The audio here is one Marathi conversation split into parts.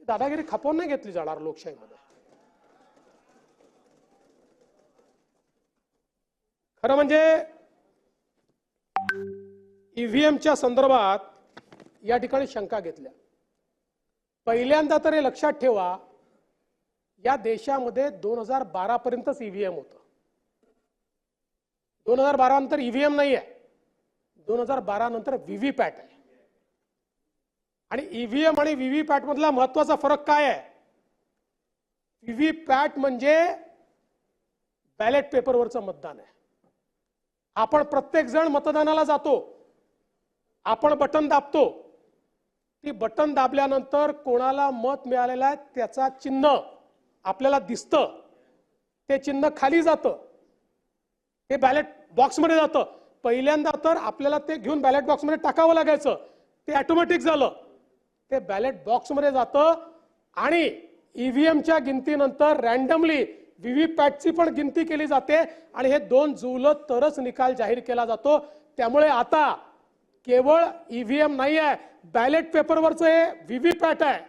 दादागिरी खपवून नाही घेतली जाणार लोकशाहीमध्ये. खरं म्हणजे ईव्हीएमच्या संदर्भात या ठिकाणी शंका घेतल्या. पहिल्यांदा तर हे लक्षात ठेवा, या देशामध्ये 2012 पर्यंतच ईव्हीएम होतं. 2012 नंतर ईव्हीएम नाही आहे, 2012 नंतर व्हीव्हीपॅट आहे. आणि ईव्हीएम आणि व्हीव्हीपॅट मधला महत्वाचा फरक काय आहे? व्हीव्हीपॅट म्हणजे बॅलेट पेपरवरचं मतदान आहे. आपण प्रत्येक जण मतदानाला जातो, आपण बटन दाबतो, ती बटन दाबल्यानंतर कोणाला मत मिळालेलं आहे त्याचा चिन्ह आपल्याला दिसतं, ते चिन्ह खाली जातं, ते बॅलेट बॉक्समध्ये जातं. पहिल्यांदा तर आपल्याला ते घेऊन बॅलेट बॉक्समध्ये टाकावं लागायचं, ते ऑटोमॅटिक झालं, ते बॅलेट बॉक्समध्ये जातं. आणि ईव्हीएमच्या गिनतीनंतर रॅन्डमली व्हीव्हीपॅटची पण गिनती केली जाते आणि हे दोन जुळलं तरच निकाल जाहीर केला जातो. त्यामुळे आता केवळ ईव्हीएम नाही आहे, बॅलेट पेपरवरचं हे व्हीव्हीपॅट आहे.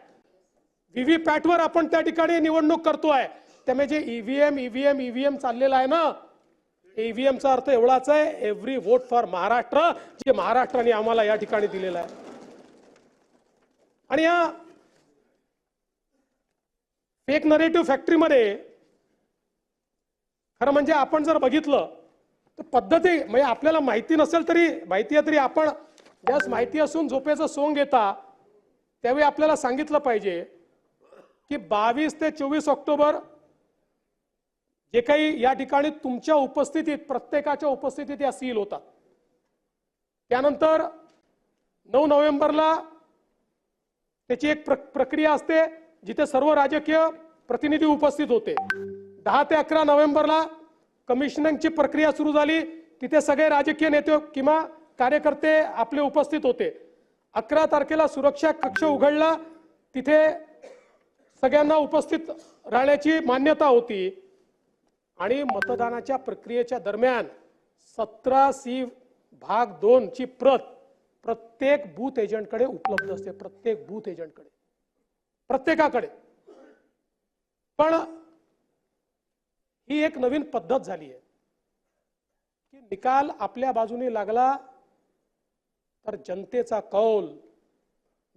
व्हीव्हीपॅटवर आपण त्या ठिकाणी निवडणूक करतोय. त्यामुळे जे ईव्हीएम चाललेलं आहे ना, ईव्हीएमचा अर्थ एवढाच आहे, एव्हरी वोट फॉर महाराष्ट्र, जे महाराष्ट्राने आम्हाला या ठिकाणी दिलेलं आहे. आणि या फेक नरेटिव्ह फॅक्टरीमध्ये खरं म्हणजे आपण जर बघितलं तर पद्धती म्हणजे आपल्याला माहिती नसेल तरी माहिती आहे, तरी आपण ज्यास माहिती असून झोपेचं सोंग घेता त्यावेळी आपल्याला सांगितलं पाहिजे की 22 ते 24 ऑक्टोबर जे काही या ठिकाणी तुमच्या उपस्थितीत, प्रत्येकाच्या उपस्थितीत या सील होतात. त्यानंतर 9 नोव्हेंबरला त्याची एक प्रक्रिया असते जिथे सर्व राजकीय प्रतिनिधी उपस्थित होते. 10 ते 11 नोव्हेंबरला कमिशनिंगची प्रक्रिया सुरू झाली, तिथे सगळे राजकीय नेते किंवा कार्यकर्ते आपले उपस्थित होते. 11 तारखेला सुरक्षा कक्ष उघडला, तिथे सगळ्यांना उपस्थित राहण्याची मान्यता होती. आणि मतदानाच्या प्रक्रियेच्या दरम्यान 17C भाग 2 ची प्रत प्रत्येक बूथ एजंटकडे उपलब्ध असते, प्रत्येक बूथ एजंटकडे, प्रत्येकाकडे. पण ही एक नवीन पद्धत झाली आहे की निकाल आपल्या बाजूने लागला तर जनतेचा कौल,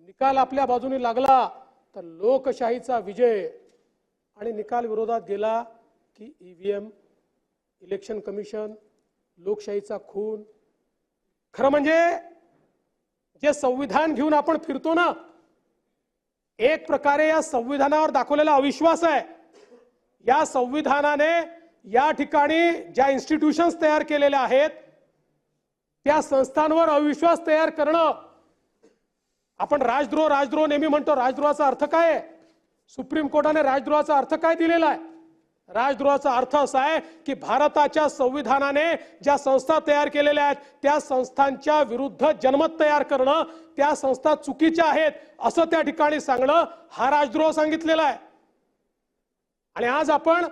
निकाल आपल्या बाजूने लागला तर लोकशाहीचा विजय, आणि निकाल विरोधात गेला की ईव्हीएम, इलेक्शन कमिशन, लोकशाहीचा खून. खरं म्हणजे जे संविधान घेऊन आपण फिरतो ना, एक प्रकारे या संविधानावर दाखवलेला अविश्वास आहे. या संविधानाने या ठिकाणी ज्या इन्स्टिट्यूशन्स तयार केलेल्या आहेत त्या संस्थांवर अविश्वास तयार करणं. आपण राजद्रोह नेहमी म्हणतो, राजद्रोहाचा अर्थ काय आहे? सुप्रीम कोर्टाने राजद्रोहाचा अर्थ काय दिलेला आहे? राजद्रोहाचा अर्थ असा आहे की भारताच्या संविधानाने ज्या संस्था तयार केलेल्या आहेत त्या संस्थांच्या विरुद्ध जनमत तयार करणं, त्या संस्था चुकीच्या आहेत असं त्या ठिकाणी सांगणं, हा राजद्रोह सांगितलेला आहे. आणि आज आपण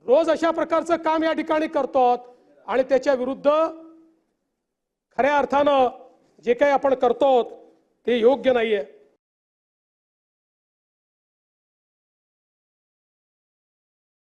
रोज अशा प्रकारचं काम या ठिकाणी करतो आणि त्याच्या विरुद्ध खऱ्या अर्थानं जे काही आपण करतो ते योग्य नाहीये.